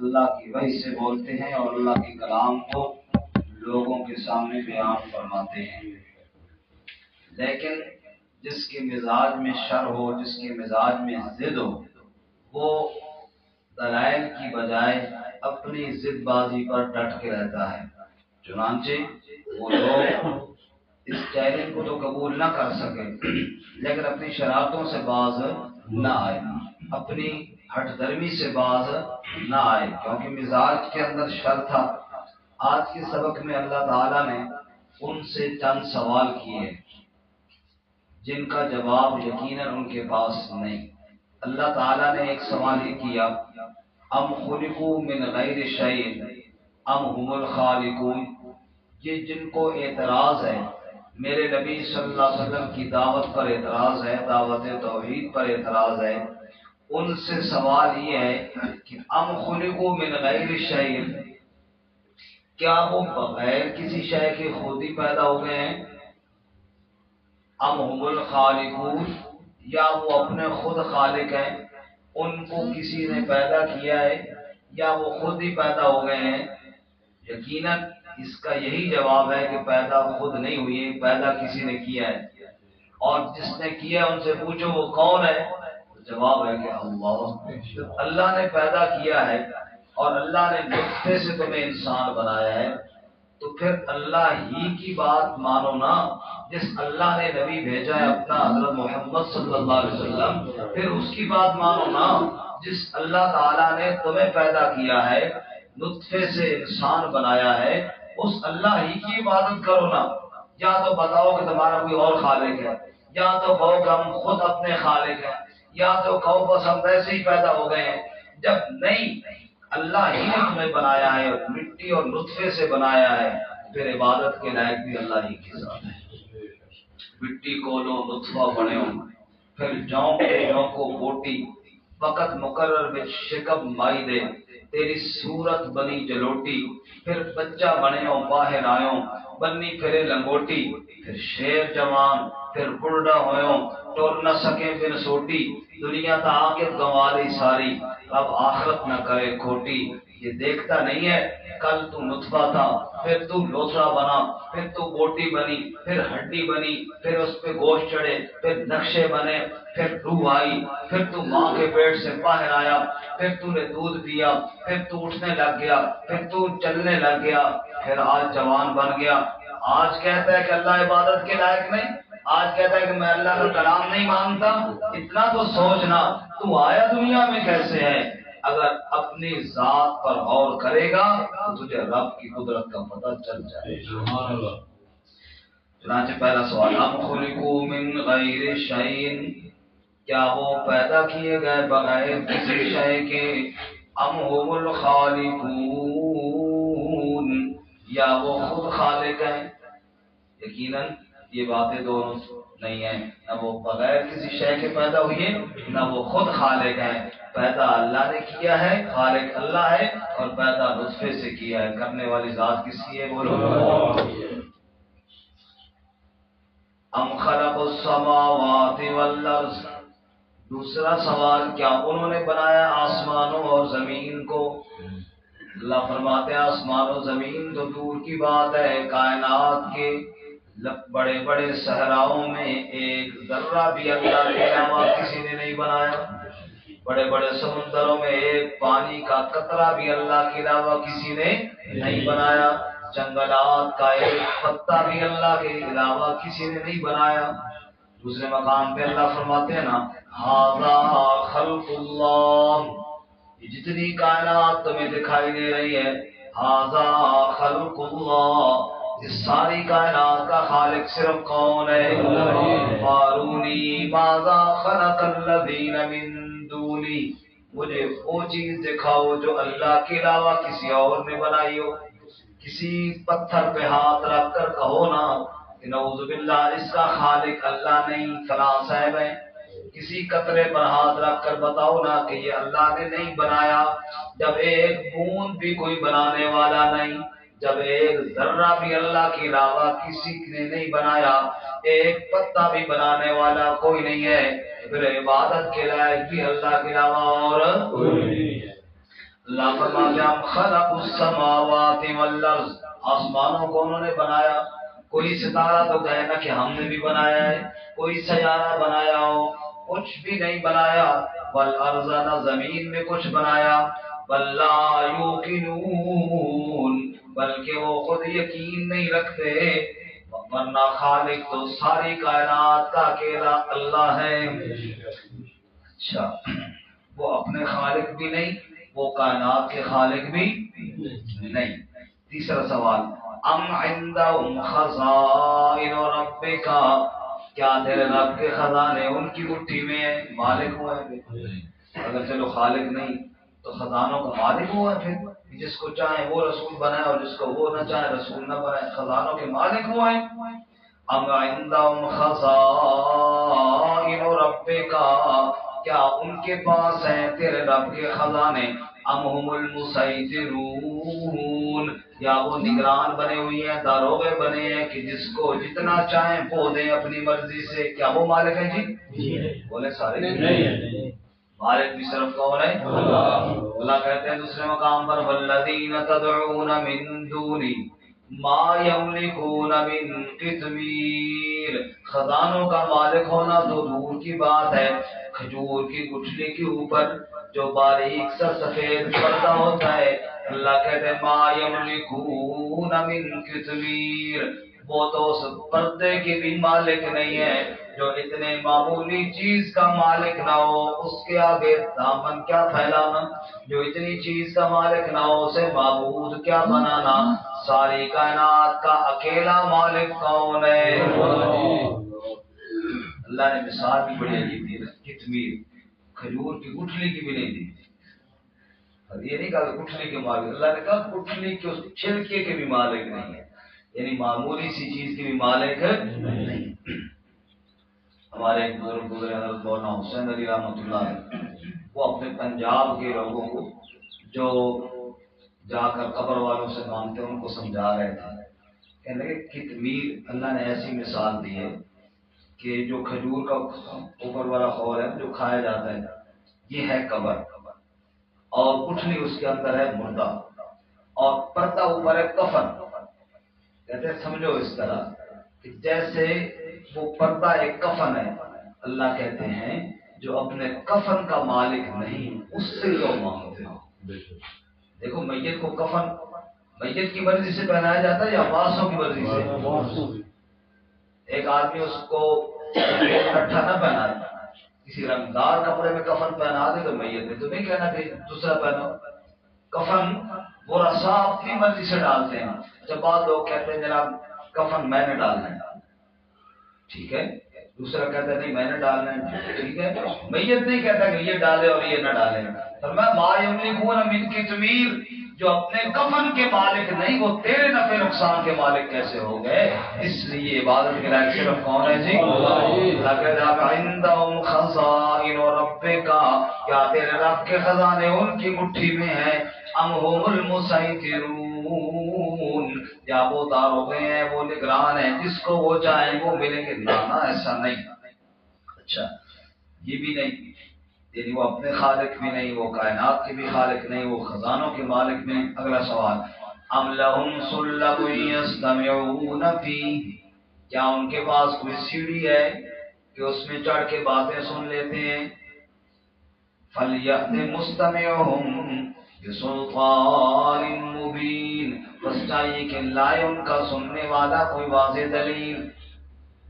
اللہ کی وحی سے بولتے ہیں اور اللہ کے کلام کو لوگوں کے سامنے بیان فرماتے ہیں، لیکن جس کے مزاج میں شر ہو، جس کے مزاج میں ضد ہو، وہ دلائل کی بجائے اپنی ضد بازی پر ڈٹ کے رہتا ہے۔ چنانچہ وہ لوگ اس چیلنج کو تو قبول نہ کر سکے، لیکن اپنی شرارتوں سے باز نہ آئے، اپنی ہٹ درمی سے باز نہ آئے، کیونکہ مزاج کے اندر شر تھا۔ آج کے سبق میں اللہ تعالیٰ نے ان سے چند سوال کیے جن کا جواب یقیناً ان کے پاس نہیں۔ اللہ تعالیٰ نے ایک سوال یہ کیا، ام خلقوا من غیر شیء ام هم الخالقون، یہ جن کو اعتراض ہے، میرے نبی صلی اللہ علیہ وسلم کی دعوت پر اعتراض ہے، دعوت توحید پر اعتراض ہے، ان سے سوال یہ ہے کہ ام خلقوا من غیر شیء، کیا وہ بغیر کسی شے کے خود ہی پیدا ہو گئے ہیں؟ ام هم الخالقون، یا وہ اپنے خود خالق ہیں، ان کو کسی نے پیدا کیا ہے یا وہ خود ہی پیدا ہو گئے ہیں؟ یقیناً اس کا یہی جواب ہے کہ پیدا خود نہیں ہوئی، پیدا کسی نے کیا ہے، اور جس نے کیا ان سے پوچھو وہ کون ہے، جواب ہے کہ اللہ نے پیدا کیا ہے، اور اللہ نے نطفے سے تمہیں انسان بنایا ہے، تو پھر اللہ ہی کی بات مانو نا، جس اللہ نے نبی بھیجا ہے اپنا حضرت محمد صلی اللہ علیہ وسلم، پھر اس کی بات مانو نا، جس اللہ تعالیٰ نے تمہیں پیدا کیا ہے، نطفے سے انسان بنایا ہے، اس اللہ ہی کی عبادت کرو نا۔ یا تو بتاؤ کہ تمہارا کوئی اور خالق ہے، یا تو کہو کہ ہم خود اپنے خالق ہیں، یا تو کہو بس ہم ویسے ہی پیدا ہو گئے ہیں۔ جب نہیں، اللہ ہی نے تمہیں بنایا ہے، مٹی اور نطفے سے بنایا ہے، پھر عبادت کے لائق بھی اللہ ہی کے ساتھ ہے۔ مٹی کو لو نطفہ بنے ہو، پھر جاؤ کو بوٹی، وقت مقرر میں شکم مائی دے، تیری صورت بنی جلوٹی، پھر بچہ بنے ہو باہر آئے، بنی پھرے لنگوٹی، پھر شیر جوان، پھر بلڈا ہوئے، ٹول نہ سکے پھر سوٹی، دنیا تا آکے گنواری ساری، اب آخرت نہ کرے کھوٹی۔ یہ دیکھتا نہیں ہے کل تو نطفہ تھا، پھر تو لوتھڑا بنا، پھر تو بوٹی بنی، پھر ہڈی بنی، پھر اس پہ گوشت چڑھے، پھر نقشے بنے، پھر روح آئی، پھر تو ماں کے پیٹ سے باہر آیا، پھر تو نے دودھ پیا، پھر تو اٹھنے لگ گیا، پھر تو چلنے لگ گیا، پھر آج جوان بن گیا۔ آج کہتا ہے کہ اللہ عبادت کے لائق نہیں، آج کہتا ہے کہ میں اللہ کا کلام نہیں مانتا۔ اتنا تو سوچنا تو آیا دنیا میں کیسے ہے؟ اگر اپنی ذات پر غور کرے گا تو تجھے رب کی قدرت کا پتہ چل جائے گا۔ چنانچہ پہلا سوال، ام خلقوا من غیر شیء، کیا وہ پیدا کیے گئے بغیر کسی شے کے، ام هم الخالقون، یا وہ خود خالق ہیں؟ یقیناً یہ باتیں دونوں نہیں ہیں، نہ وہ بغیر کسی شے کے پیدا ہوئی ہیں، نہ وہ خود خالق ہیں۔ پیدا اللہ نے کیا ہے، خالق اللہ ہے، اور پیدا نطفے سے کیا ہے، کرنے والی ذات کس کی ہے؟ بولو۔ ام خلق السماوات والارض، دوسرا سوال، کیا انہوں نے بنایا آسمانوں اور زمین کو؟ اللہ فرماتے ہیں آسمان و زمین تو دور کی بات ہے، کائنات کے بڑے بڑے صحراؤں میں ایک ذرہ بھی اللہ کے علاوہ کسی نے نہیں بنایا، بڑے بڑے سمندروں میں ایک پانی کا قطرہ بھی اللہ کے علاوہ کسی نے نہیں بنایا، جنگلات کا ایک پتا بھی اللہ کے علاوہ کسی نے نہیں بنایا۔ دوسرے مقام پہ اللہ فرماتے ہیں نا، ھذا خلق اللہ، یہ جتنی کائنات تمہیں دکھائی دے رہی ہے، ھذا خلق اللہ، اس ساری کائنات کا خالق صرف کون ہے؟ فارونی ماذا خلق الذین من دونی، مجھے وہ چیز دکھاؤ جو اللہ کے علاوہ کسی اور نے بنائی ہو۔ کسی پتھر پہ ہاتھ رکھ کر کہو نا کہ نعوذ باللہ اس کا خالق اللہ نہیں فلاں صاحب ہے۔ کسی قطرے پر ہاتھ رکھ کر بتاؤ نا کہ یہ اللہ نے نہیں بنایا۔ جب ایک بوند بھی کوئی بنانے والا نہیں، جب ایک ذرہ بھی اللہ کے علاوہ کسی نے نہیں بنایا، ایک پتا بھی بنانے والا کوئی نہیں ہے، پھر عبادت کے لائق بھی اللہ کے علاوہ اور کوئی نہیں ہے۔ اللہ فرماتے ہیں ہم خلق السماوات والارض، آسمانوں کو انہوں نے بنایا. کوئی ستارہ تو کہے نا کہ ہم نے بھی بنایا ہے، کوئی سیارہ بنایا ہو، کچھ بھی نہیں بنایا. والارض، نہ زمین میں کچھ بنایا. بل لا یوقنون، بلکہ وہ خود یقین نہیں رکھتے. ورنہ خالق تو ساری کائنات کا اکیلا اللہ ہے. اچھا، وہ اپنے خالق بھی نہیں، وہ کائنات کے خالق بھی نہیں. تیسرا سوال، ام عندهم خزائن ربک، کیا تیرے رب کے خزانے ان کی مٹھی میں ہیں؟ مالک ہوا ہے پھر. اگر چلو خالق نہیں تو خزانوں کا مالک ہوا ہے پھر. جس کو چاہے وہ رسول بنائے اور جس کو وہ نہ چاہے رسول نہ بنائے، خزانوں کے مالک ہوا ہے. ام عندهم خزائن ربک، کیا ان کے پاس ہیں تیرے رب کے خزانے؟ ام هم المسیطرون، یا وہ نگران بنے ہوئی ہیں، داروغے بنے ہیں کہ جس کو جتنا چاہیں وہ دیں اپنی مرضی سے. کیا وہ مالک ہیں جی؟ بولے سارے نہیں. مالک بھی صرف کون ہے؟ اللہ کہتے ہیں دوسرے مقام پر والذین تدعون من دونی ما یملکون من قطمیر، خزانوں کا مالک ہونا تو دور کی بات ہے، کھجور کی گٹھلی کے اوپر جو باریک سا سفید پردہ ہوتا ہے، اللہ کہتے ہیں ما یملکون من قطمیر، وہ تو اس پردے کے بھی مالک نہیں ہے. جو اتنے معمولی چیز کا مالک نہ ہو اس کے آگے دامن کیا پھیلانا، جو اتنی چیز کا مالک نہ ہو اسے معبود کیا بنانا. ساری کائنات کا اکیلا مالک کون ہے؟ اللہ نے مثال بھی بڑی عجیب دی، کتمیر، کھجور کی گٹھلی کی بھی نہیں دی. اب یہ نہیں کہا کہ گٹھلی کے مالک، اللہ نے کہا گٹھلی کے چھلکے کے بھی مالک نہیں ہے، یعنی معمولی سی چیز کے بھی مالک نہیں. ہمارے ایک بزرگ گزرے حضرت مولانا حسین علی رحمۃ اللہ علیہ، وہ اپنے پنجاب کے لوگوں کو جو جا کر قبر والوں سے مانگتے ہیں ان کو سمجھا رہے تھے. کہنے لگے کتمیر، اللہ نے ایسی مثال دی ہے کہ جو کھجور کا اوپر والا خور ہے جو کھایا جاتا ہے یہ ہے قبر، اور گٹھلی اس کے اندر ہے مردہ، اور پردہ اوپر ہے کفن. کہتے ہیں سمجھو اس طرح کہ جیسے وہ پردہ ایک کفن ہے، اللہ کہتے ہیں جو اپنے کفن کا مالک نہیں اس سے لوگ مانگتے ہو. دیکھو میت کو کفن میت کی مرضی سے پہنایا جاتا ہے یا وارثوں کی مرضی سے؟ ایک آدمی اس کو اکٹھا نہ پہنا، کسی رنگدار کپڑے میں کفن پہنا دے تو میت نے تو نہیں کہنا کہ دوسرا پہنو. کفن وہ رسا اپنی مرضی سے ڈالتے ہیں. جب بعض لوگ کہتے ہیں جناب کفن میں نے ڈالنا ہے، ٹھیک ہے، دوسرا کہتا ہے نہیں میں نے ڈالنا ہے، ٹھیک ہے، میت نہیں کہتا کہ یہ ڈالے اور یہ نہ ڈالے. فرمایا ما یملکون من قطمیر، جو اپنے کفن کے مالک نہیں وہ تیرے نفع نقصان کے مالک کیسے ہو گئے؟ اس لیے عبادت کے لائق صرف کون ہے جی؟ اللہ کہتا ہے عندهم خزائن ربک، کیا تیرے رب کے خزانے ان کی مٹھی میں ہیں؟ ام هم المسیطرون، یا وہ داروغے ہیں، وہ نگران ہیں، جس کو وہ چاہیں وہ ملیں گے. نہ ایسا نہیں. اچھا یہ بھی نہیں، یعنی وہ اپنے خالق بھی نہیں، وہ کائنات کے بھی خالق نہیں، وہ خزانوں کے مالک نہیں. اگلا سوال، ام لہم سلم یستمعون فیہ، کیا ان کے پاس کوئی سیڑھی ہے کہ اس میں چڑھ کے باتیں سن لیتے ہیں؟ فلیأت مستمعہم بسلطان مبین، بس چاہیے کہ لائے ان کا سننے والا کوئی واضح دلیل.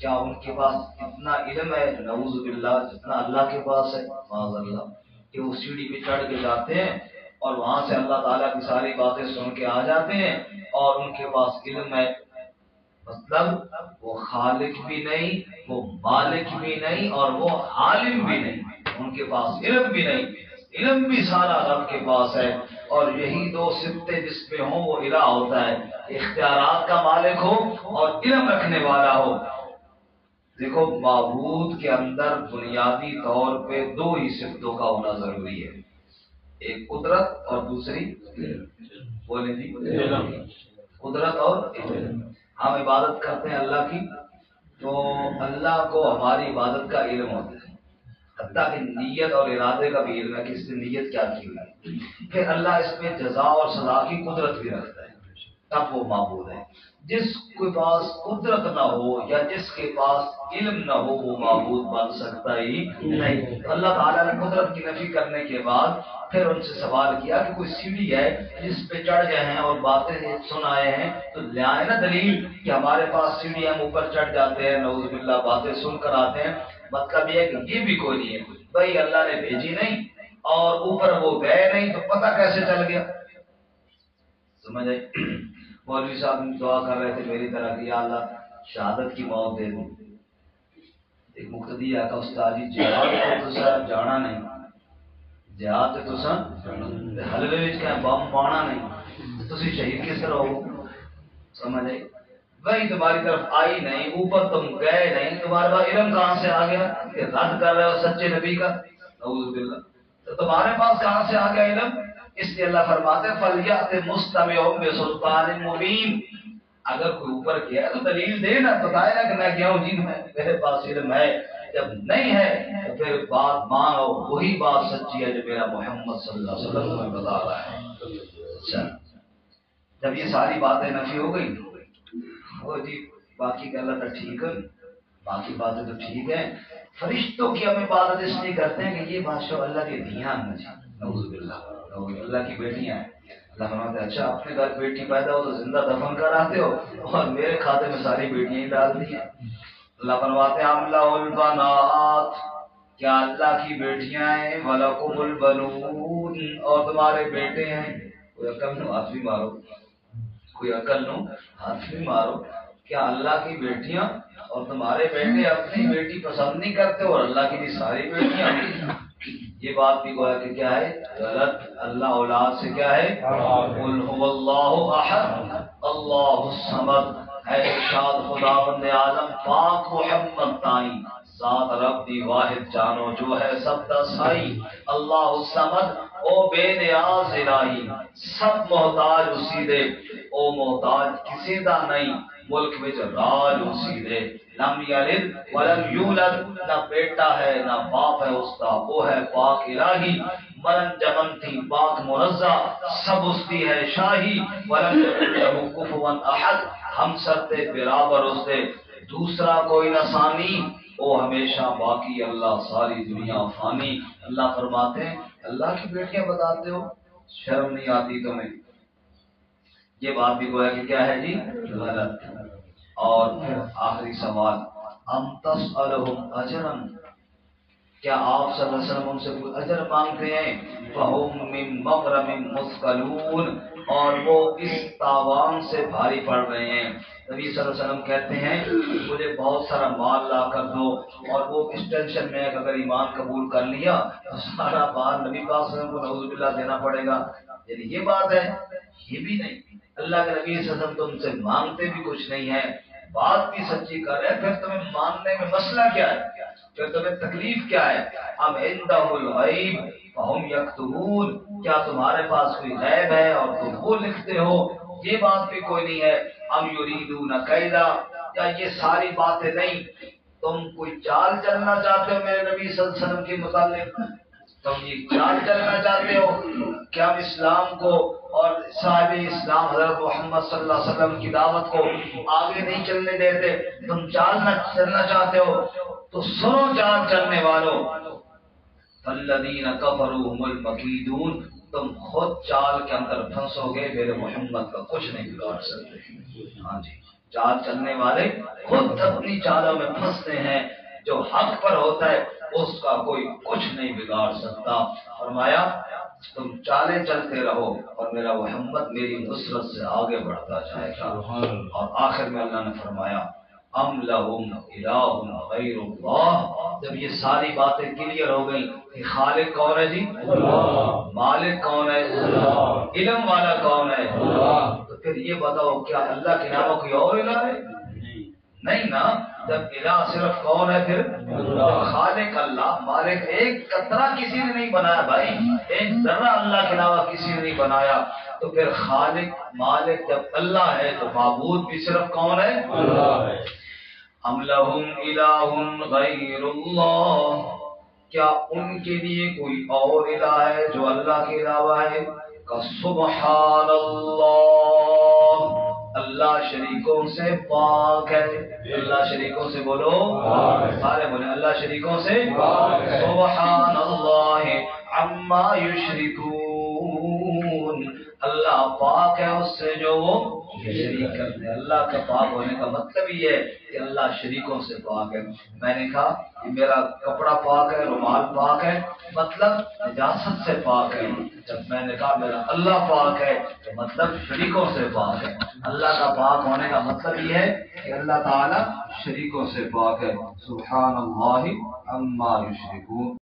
کیا ان کے پاس اتنا علم ہے؟ نعوذ باللہ، جتنا اللہ کے پاس ہے معاذ اللہ، کہ وہ سیڑھی پہ چڑھ کے جاتے ہیں اور وہاں سے اللہ تعالیٰ کی ساری باتیں سن کے آ جاتے ہیں اور ان کے پاس علم ہے. مطلب وہ خالق بھی نہیں، وہ مالک بھی نہیں، اور وہ عالم بھی نہیں، ان کے پاس علم بھی نہیں. علم بھی سارا رب کے پاس ہے، اور یہی دو صفتیں جس پہ ہوں وہ الہ ہوتا ہے، اختیارات کا مالک ہو اور علم رکھنے والا ہو. دیکھو معبود کے اندر بنیادی طور پہ دو ہی صفتوں کا ہونا ضروری ہے، ایک قدرت اور دوسری بولے جی قدرت اور علم. ہم عبادت کرتے ہیں اللہ کی تو اللہ کو ہماری عبادت کا علم ہوتا ہے. حتیٰ کہ نیت اور ارادے کا بھی علم ہے کہ اس نے نیت کیا کی ہے. پھر اللہ اس میں جزا اور سزا کی قدرت بھی رکھتا ہے، تب وہ معبود ہے. جس کے پاس قدرت نہ ہو یا جس کے پاس علم نہ ہو وہ معبود بن سکتا ہی نہیں. اللہ تعالیٰ نے قدرت کی نفی کرنے کے بعد پھر ان سے سوال کیا کہ کوئی سیڑھی ہے جس پہ چڑھ گئے ہیں اور باتیں سن آئے ہیں تو لے آئے نا دلیل کہ ہمارے پاس سیڑھی ہم اوپر چڑھ جاتے ہیں، نعوذ باللہ باتیں سن کر آتے ہیں. مطلب یہ ہے کہ یہ بھی کوئی نہیں ہے. بھائی اللہ نے بھیجی نہیں اور اوپر وہ گئے نہیں تو پتہ کیسے چل گیا؟ سمجھ آئی؟ مولوی صاحب دعا کر رہے تھے میری طرح کہ یا اللہ شہادت کی موت دے دوں. ایک مقتدی آتا استاد جی جہاد تو سر جانا نہیں، جہاد تو سر حلوے وچ کہ بم پانا نہیں، تسی شہید کس طرح ہو؟ سمجھ آئی؟ وہی تمہاری طرف آئی نہیں، اوپر تم گئے نہیں، تمہارے پاس علم کہاں سے آ گیا کہ رد کر رہے ہو سچے نبی کا؟ نعوذ باللہ. تو تمہارے پاس کہاں سے آ گیا علم؟ اس لیے اللہ فرماتے ہیں فَلْيَأْتِ مُسْتَمِعُهُمْ بِسُلْطَانٍ مُبِينٍ. اگر کوئی اوپر گیا ہے تو دلیل دے نا، بتائے نا کہ میں گیا ہوں جی میرے پاس علم ہے. جب نہیں ہے تو پھر بات مانو، وہی بات سچی ہے جو میرا محمد صلی اللہ علیہ وسلم کو بتا رہا ہے. اچھا جب یہ ساری باتیں نفی ہو گئی وہ جی باقی کا اللہ تو ٹھیک ہے، باقی باتیں تو ٹھیک ہیں. فرشتوں کی ہم عبادت اس لیے کرتے ہیں کہ یہ بادشاہ اللہ کے دیاں ہیں جی، نعوذ باللہ، اللہ کی بیٹیاں ہیں. اللہ فرماتے ہیں اچھا اپنے گھر بیٹی پیدا ہو تو زندہ دفن کراتے ہو اور میرے کھاتے میں ساری بیٹیاں ہی ڈال دی ہیں. اللہ فرماتے ہیں ام لہ البنات، کیا اللہ کی بیٹیاں ہیں، ولکم البنون، اور تمہارے بیٹے ہیں. کوئی عقل نو ہاتھ بھی مارو، کوئی عقل نو ہاتھ بھی مارو. کیا اللہ کی بیٹیاں اور تمہارے بیٹے اپنی بیٹی پسند نہیں کرتے اور اللہ کی بھی ساری بیٹیاں؟ یہ بات بھی گویا کہ کیا ہے غلط. اللہ اولاد سے کیا ہے؟ قل هو اللہ احد اللہ الصمد ہے ارشاد خدا بند اعظم پاک محمد تائیں ذات رب دی واحد جانو جو ہے سب دا سائی. اللہ الصمد او بے نیاز الہی، سب محتاج اسی دے، او محتاج کسی دا نہیں، ملک وچ راج اسی دے. لم یلد ولم یولد، نہ بیٹا ہے نہ باپ ہے اس کا، وہ ہے پاک الہی. مرن جمن تھی پاک منزہ، سب اس کی ہے شاہی. ولم یکن لہ کفوا احد، ہم سرتے برابر اس دے دوسرا کوئی نہ ثانی. وہ ہمیشہ باقی اللہ، ساری دنیا فانی. اللہ فرماتے ہیں اللہ کی بیٹیاں بتاتے ہو، شرم نہیں آتی تمہیں؟ یہ بات بھی گویا کہ کیا ہے جی غلط. اور پھر آخری سوال ام تسألہم اجرا، کیا آپ صلی اللہ علیہ وسلم ان سے کوئی اجر مانگتے ہیں؟ فہم من مغرم مثقلون، اور وہ اس تاوان سے بھاری پڑ رہے ہیں. نبی صلی اللہ علیہ وسلم کہتے ہیں مجھے بہت سارا مال لا کر دو، اور وہ اس ٹینشن میں ہے کہ اگر ایمان قبول کر لیا تو سارا مال نبی پاک صلی اللہ علیہ وسلم کو نعوذ باللہ دینا پڑے گا. یعنی یہ بات ہے، یہ بھی نہیں. اللہ کے نبی صلی اللہ علیہ وسلم تم سے مانگتے بھی کچھ نہیں ہے، بات بھی سچی کر رہے ہیں، پھر تمہیں ماننے میں مسئلہ کیا ہے؟ پھر تمہیں تکلیف کیا ہے؟ ام عندہ الغیب فہم یکتبون، کیا تمہارے پاس کوئی غیب ہے اور تم وہ لکھتے ہو؟ یہ بات بھی کوئی نہیں ہے. ام یریدون کیدا، یا یہ ساری باتیں نہیں، تم کوئی چال چلنا چاہتے ہو میرے نبی صلی اللہ علیہ وسلم کے متعلق؟ تم یہ چال چلنا چاہتے ہو کہ ہم اسلام کو اور صاحب اسلام حضرت محمد صلی اللہ علیہ وسلم کی دعوت کو آگے نہیں چلنے دیتے، تم چال نہ چلنا چاہتے ہو؟ تو سنو چال چلنے والوں، فالذین کفروا هم المکیدون، تم خود چال کے اندر پھنسو گے، میرے محمد کا کچھ نہیں بگاڑ سکتے. ہاں جی، چال چلنے والے خود اپنی چالوں میں پھنستے ہیں، جو حق پر ہوتا ہے اس کا کوئی کچھ نہیں بگاڑ سکتا. فرمایا تم چالیں چلتے رہو اور میرا محمد میری نصرت سے آگے بڑھتا جائے گا. اور آخر میں اللہ نے فرمایا ام لہم الہ غیر اللہ. جب یہ ساری باتیں کلیئر ہو گئی کہ خالق کون ہے جی؟ مالک کون ہے؟ علم والا کون ہے؟ تو پھر یہ بتاؤ کیا اللہ کے علاوہ کوئی اور الہ ہے؟ نہیں نا. جب الہ صرف کون ہے پھر؟ خالق اللہ، مالک. ایک قطرہ کسی نے نہیں بنایا بھائی، ایک ذرہ اللہ کے علاوہ کسی نے نہیں بنایا. تو پھر خالق مالک جب اللہ ہے تو معبود بھی صرف کون ہے؟ اللہ ہے. ام لہم الہ غیر اللہ، کیا ان کے لیے کوئی اور الہ ہے جو اللہ کے علاوہ ہے؟ کہ سبحان اللہ، اللہ شریکوں سے پاک ہے۔ اللہ شریکوں سے بولو، سارے بولے اللہ شریکوں سے پاک ہے۔ سبحان اللہ عما یشرکون، اللہ پاک ہے اس سے جو وہ شریک کرتے ہیں۔ اللہ کا پاک ہونے کا مطلب یہ ہے کہ اللہ شریکوں سے پاک ہے۔ میں نے کہا کہ میرا کپڑا پاک ہے، رومال پاک ہے، مطلب نجاست سے پاک ہے۔ جب میں نے کہا میرا اللہ پاک ہے تو مطلب شریکوں سے پاک ہے۔ اللہ کا پاک ہونے کا مطلب یہ ہے کہ اللہ تعالی شریکوں سے پاک ہے۔ سبحان اللہ عما یشرکون۔